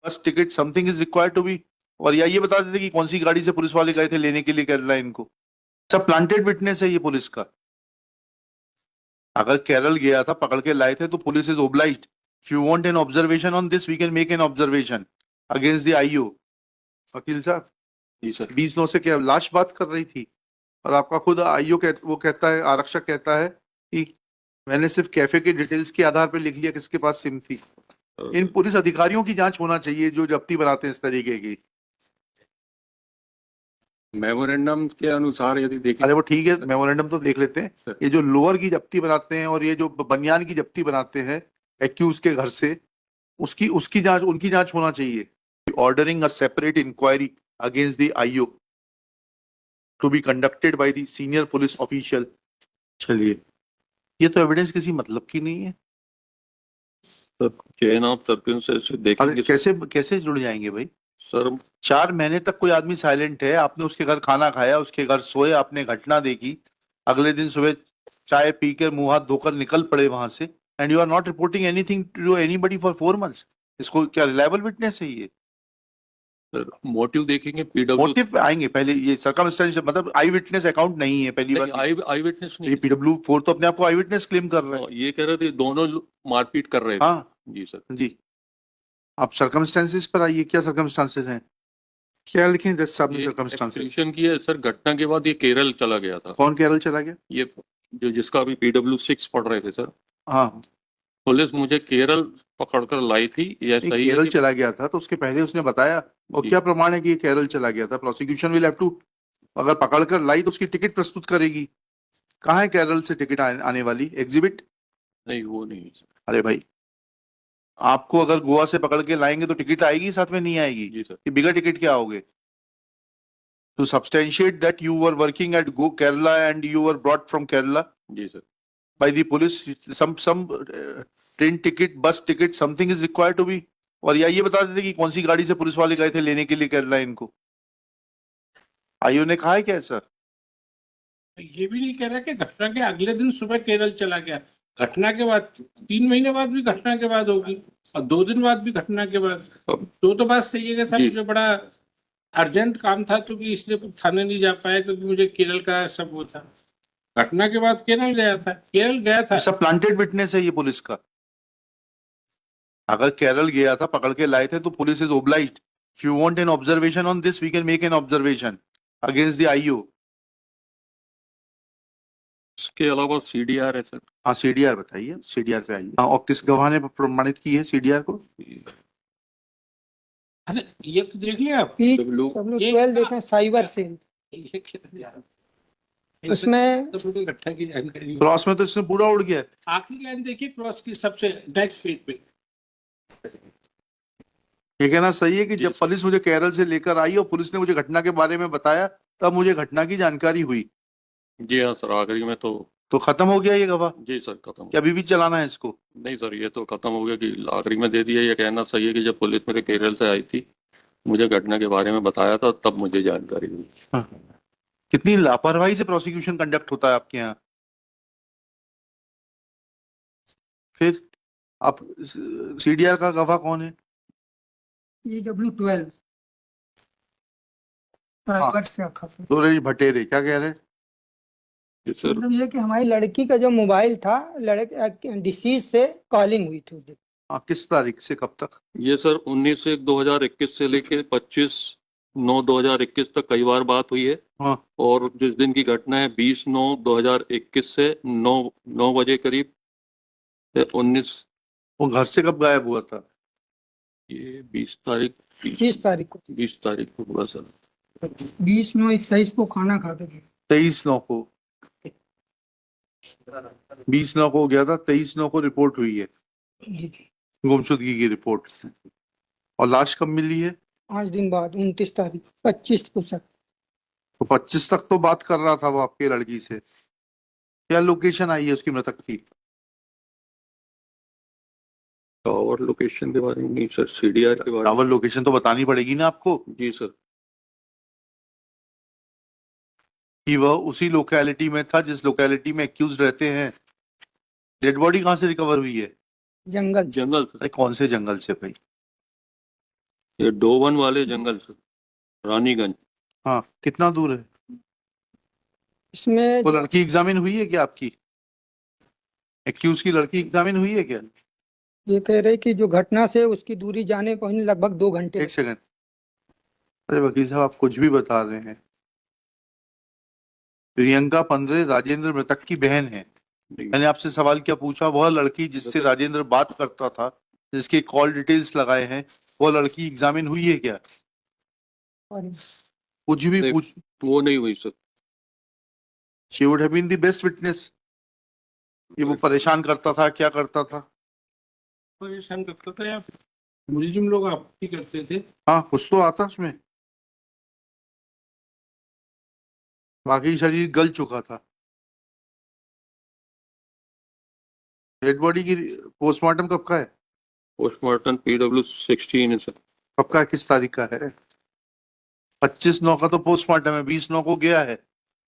बस ticket something is required to be, और या ये बता देते कि कौन सी गाड़ी से पुलिस वाले गए थे लेने के लिए केरला इनको। सब प्लांटेड विटनेस है ये पुलिस का। अगर केरल गया था पकड़ के लाए थे तो police is obliged, if you want an observation on this we can make an observation against the IO. वकील साहब जी सर। 20 9 से क्या लाश बात कर रही थी, और आपका खुद आईओ वो कहता है, आरक्षक कहता है कि मैंने सिर्फ कैफे के डिटेल्स के आधार पर लिख लिया किसके पास सिम थी। इन पुलिस अधिकारियों की जांच होना चाहिए जो जब्ती बनाते हैं इस तरीके की। मेमोरेंडम के अनुसार यदि देखें, अरे वो ठीक है, मेमोरेंडम तो देख लेते हैं। सर। ये जो लोअर की जब्ती बनाते हैं और ये जो बनियान की जब्ती बनाते हैं एक्यूज के घर से, उसकी उसकी जांच, उनकी जांच होना चाहिए। Ordering a separate inquiry against the IO to be conducted by the senior police official. चलिए, ये तो एविडेंस किसी मतलब की नहीं है। सर चेन ऑफ सर्कमस्टेंसेस अरे देखेंगे कैसे कैसे जुड़ जाएंगे भाई? सर। 4 महीने तक कोई आदमी साइलेंट है, आपने उसके घर खाना खाया, उसके घर सोए, आपने घटना देखी, अगले दिन सुबह चाय पी कर मुंह हाथ धोकर निकल पड़े वहां से, and you are not reporting anything to anybody for 4 months। इसको क्या रिलायबल विटनेस है ये? सर मोटिव देखेंगे, पीडब्ल्यू मोटिव पे आएंगे पहले, ये सर्कमस्टेंस मतलब आई विटनेस अकाउंट नहीं है पहली बात। आई विटनेस ये नहीं। PW4 तो अपने आप को आई विटनेस क्लेम कर रहे हैं। ये कह रहे थे दोनों मारपीट कर रहे थे। हाँ जी सर। जी, आप सर्कमस्टेंसेस पर आइए, क्या सर्कमस्टांसेस हैं, क्या लिखें जज साहब ने ये सर्कमस्टांसेस? एक्सटेंशन की है सर। घटना के बाद ये केरल चला गया था। कौन केरल चला गया? ये जो जिसका अभी PW6 पढ़ रहे थे सर, हाँ, पुलिस मुझे केरल पकड़कर लाई थी। यह नहीं, सही है केरल कि चला गया था तो उसके पहले उसने बताया, और जी। क्या प्रमाण है कि ये केरल चला गया था? प्रोसिक्यूशन विल हैव टू, अगर पकड़कर लाई तो उसकी टिकट प्रस्तुत करेगी। कहाँ है केरल से टिकट आने वाली एग्जिबिट? नहीं वो नहीं सर। अरे भाई, आपको अगर गोवा से पकड़ के लाएंगे तो टिकट आएगी साथ में, नहीं आएगी? जी सर। कि बिगर टिकट क्या आओगे? To substantiate that you were working at go Kerala and you were brought from Kerala जी sir. By the police, some train ticket, bus ticket, something is required to be, और या ये बता देते कि कौन सी गाड़ी से पुलिस वाले गए थे लेने के लिए केरला इनको। आईओ ने कहा है क्या सर? ये भी नहीं कह रहा कि घटना के अगले दिन सुबह केरल चला गया। घटना के बाद 3 महीने बाद भी घटना के बाद होगी, और 2 दिन बाद भी घटना के बाद। तो बात सही है कि साहब जी। मुझे बड़ा अर्जेंट काम था, क्योंकि इसलिए थाने नहीं जा पाया, क्योंकि मुझे केरल का सब वो था। घटना के बाद केरल गया था। सब प्लांटेड विटनेस है ये पुलिस का। अगर केरल गया था पकड़ के लाए थे तो police is obliged, if you want an observation on this we can make an observation against the IO. इसके अलावा CDR है सर। हाँ CDR बताइए, CDR पे आइए। हाँ, और किस गवाह ने प्रमाणित की है CDR को? अरे ये तो देख लिया आप। सब लोग 12 देखें साइबर सेल, उसमें घटना की जानकारी क्रॉस में तो इसने पूरा उड़ गया है। आखिरी लाइन देखिए क्रॉस की, सबसे नेक्स्ट पेज पे। ये कहना सही है कि जी जब सर। पुलिस मुझे केरल से लेकर आई और पुलिस ने मुझे घटना के बारे में बताया तब मुझे घटना की जानकारी हुई। जी हाँ सर, आखिरी में तो खत्म हो गया ये गवाह? जी सर खत्म। क्या अभी भी चलाना है इसको? नहीं सर, ये तो खत्म हो गया कि आखिरी में दे दिया। ये कहना सही है कि जब पुलिस मेरे केरल से आई थी, मुझे घटना के बारे में बताया था, तब मुझे जानकारी हुई। कितनी लापरवाही से प्रोसिक्यूशन कंडक्ट होता है आपके यहाँ। फिर आप CDR का गवाह कौन है? EW12 साइबर से खबर। सूरज भटेरे क्या कह रहे हैं? जी सर। मतलब ये कि हमारी लड़की का जो मोबाइल था, लड़के डिसीज से कॉलिंग हुई थी उधर। हाँ, किस तारीख से कब तक? ये सर 19/1/2021 से लेके 25/9/2021 तक कई बार बात हुई है। हाँ, और जिस दिन की घटना है 20/9/2021 से 9 बजे करीब से 19, वो घर से कब गायब हुआ था? ये 20 तारीख 30 तारीख को, 20 तारीख को हुआ सर। 20/9/21 को खाना खा के गए। 23/9 को, 20/9 को गया था, 23/9 को रिपोर्ट हुई है जी। गुमशुदगी की रिपोर्ट। और लाश कब मिली है? 5 दिन बाद 29 तारीख, 25 को सर। तो 25 तक तो बात कर रहा था वो आपके लड़की से। क्या लोकेशन आई है उसकी मृतक की? टावर लोकेशन के बारे में नहीं सर, CDR के बारे टावर लोकेशन तो बतानी पड़ेगी ना आपको, में। जी सर। कि वह उसी लोकेलिटी में था जिस लोकेलिटी में एक्यूज रहते हैं। डेड बॉडी कहाँ से रिकवर हुई है? जंगल से। जंगल अरे कौन से जंगल से भाई? ये डोवन वाले जंगल से रानीगंज। हाँ, कितना दूर है? इसमें वो लड़की एग्जामिन हुई है क्या आपकी? एक्यूज की लड़की एग्जामिन हुई है क्या? ये कह रहे कि जो घटना से उसकी दूरी जाने पहुंचने लगभग 2 घंटे एक सेकंड। अरे वकील साहब, आप कुछ भी बता रहे हैं। प्रियंका पंद्रे राजेंद्र मृतक की बहन है। मैंने आपसे सवाल क्या पूछा? वह लड़की जिससे राजेंद्र बात करता था, जिसके कॉल डिटेल्स लगाए हैं, वो लड़की एग्जामिन हुई है क्या? और कुछ भी नहीं। पूछ। वो नहीं हुई sir. She would have been the best witness. ये वो परेशान करता था, क्या करता था? परेशान करता था या मुलजिम लोग आपत्ति करते थे? हाँ, कुछ तो आता उसमें। बाकी शरीर गल चुका था। डेड बॉडी की पोस्टमार्टम कब का है? पोस्टमार्टम PW16 है सर। कब का है? किस तारीख का है? 25/9 का तो पोस्टमार्टम है, 20/9 को गया है।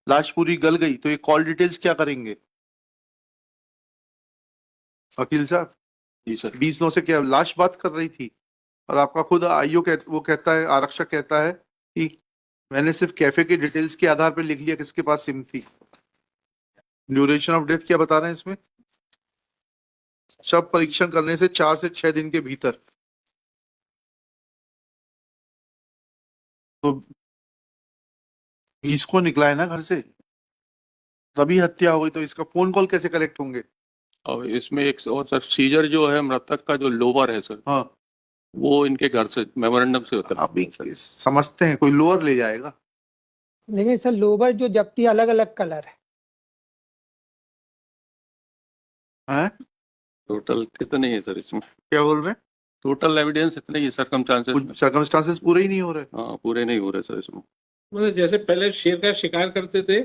लाश पूरी गल गई तो ये कॉल डिटेल्स क्या करेंगे वकील साहब? जी सर। 20/9 से क्या लाश बात कर रही थी? और आपका खुद आईओ वो कहता है, आरक्षक कहता है कि मैंने सिर्फ कैफे के डिटेल्स के आधार पर लिख लिया किसके पास सिम थी। ड्यूरेशन ऑफ डेथ क्या बता रहे हैं इसमें? शव परीक्षण करने से 4 से 6 दिन के भीतर। तो 20 को निकला है ना घर से, तभी हत्या हो गई। तो इसका फोन कॉल कैसे कलेक्ट होंगे? और इसमें एक और सर, सीजर जो है मृतक का जो लोअर है सर, हाँ, वो इनके घर से मेमोरेंडम से होता है। आप भी समझते हैं, कोई लोअर ले जाएगा? लेकिन सर लोबर जो जब्ती अलग अलग कलर है। हैं? टोटल कितने है सर इसमें? क्या बोल रहे हैं? टोटल एविडेंस इतने ही सर्कमस्टांसेस में। कुछ सर्कमस्टांसेस पूरे ही नहीं हो रहे। हाँ, पूरे नहीं हो रहे सर इसमें। मतलब जैसे पहले शेर का शिकार करते थे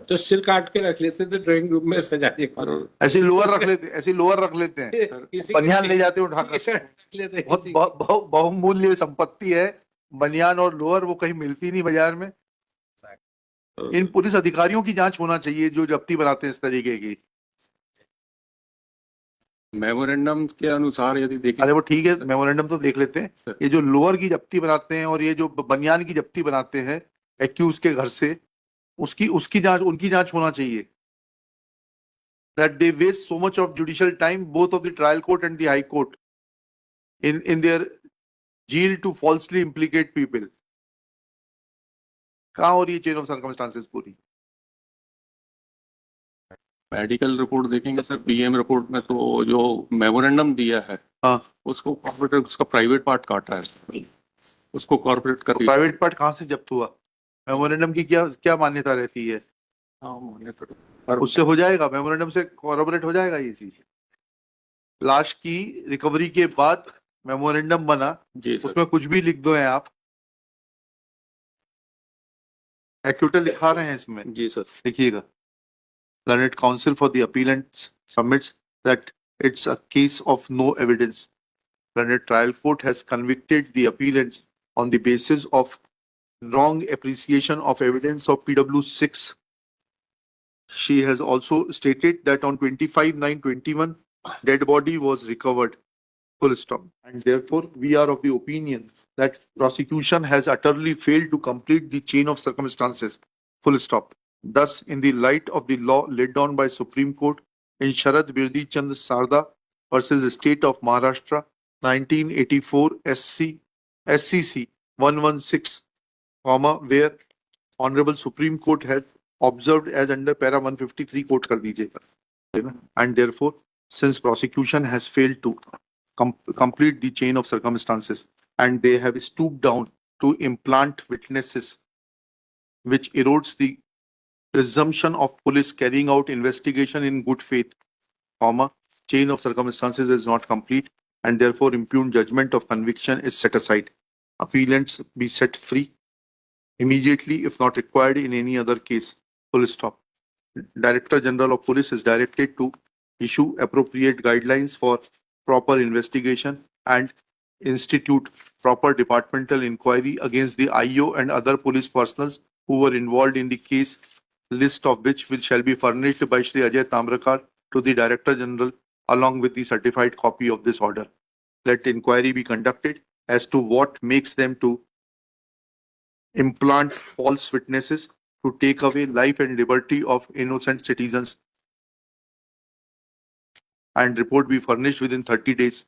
तो सिर काट के रख लेते थे ड्राइंग रूम में सजाने को। और ऐसे लोअर रख लेते, ऐसे लोअर रख लेते हैं, किसी बनियान ले जाते हैं उठाकर। रख लेते बहुत बहुमूल्य संपत्ति है बनियान और लोअर, वो कहीं मिलती नहीं बाजार में। इन पुलिस अधिकारियों की जांच होना चाहिए जो जब्ती बनाते हैं इस तरीके की। मेमोरेंडम के अनुसार यदि देखें। अरे वो ठीक है, मेमोरेंडम तो देख लेते हैं। ये जो लोअर की जब्ती बनाते हैं और ये जो बनियान की जब्ती बनाते हैं एक्यूज के घर से, उसकी जांच, उनकी जांच होना चाहिए। That they waste so much of judicial time, both of the trial court and the high court, in their zeal to falsely implicate people. कहाँ हो रही है चेन ऑफ सर्कमस्टांसेस पूरी? मेडिकल रिपोर्ट देखेंगे सर, PM रिपोर्ट में तो जो memorandum दिया है, हाँ, उसको कॉर्पोरेट, उसका प्राइवेट पार्ट काटा है, उसको कॉर्पोरेट कर दिया। प्राइवेट पार्ट कहाँ से जब्त हुआ? मेमोरेंडम की क्या क्या मान्यता रहती है? पर उससे हो जाएगा, मेमोरेंडम से कॉर्पोरेट हो जाएगा ये चीज। लाश की रिकवरी के बाद मेमोरेंडम बना, जी सर। उसमें कुछ भी लिख दो हैं आप, एक्यूटर लिखा रहे हैं इसमें, जी सर। देखिएगा। Learned counsel for the appellant submits that it's a case of no evidence. Learned trial court has convicted the appellants on the basis of wrong appreciation of evidence of PW6. She has also stated that on 25/9/21, dead body was recovered. Full stop. And therefore, we are of the opinion that prosecution has utterly failed to complete the chain of circumstances. Full stop. Thus, in the light of the law laid down by Supreme Court in Sharad Birdi Chand Sarda versus the State of Maharashtra, 1984 SCC 116, where Honorable Supreme Court had observed as under para 153 quote कर दीजिएगा. And therefore, since prosecution has failed to complete the chain of circumstances and they have stooped down to implant witnesses, which erodes the presumption of police carrying out investigation in good faith, chain of circumstances is not complete and therefore impugned judgment of conviction is set aside. Appellants be set free immediately if not required in any other case. Full stop. Director General of Police is directed to issue appropriate guidelines for proper investigation and institute proper departmental inquiry against the IO and other police personnel who were involved in the case, list of which shall be furnished by Shri Ajay Tamrakar to the Director General along with the certified copy of this order. Let inquiry be conducted as to what makes them to implant false witnesses to take away life and liberty of innocent citizens, and report be furnished within 30 days.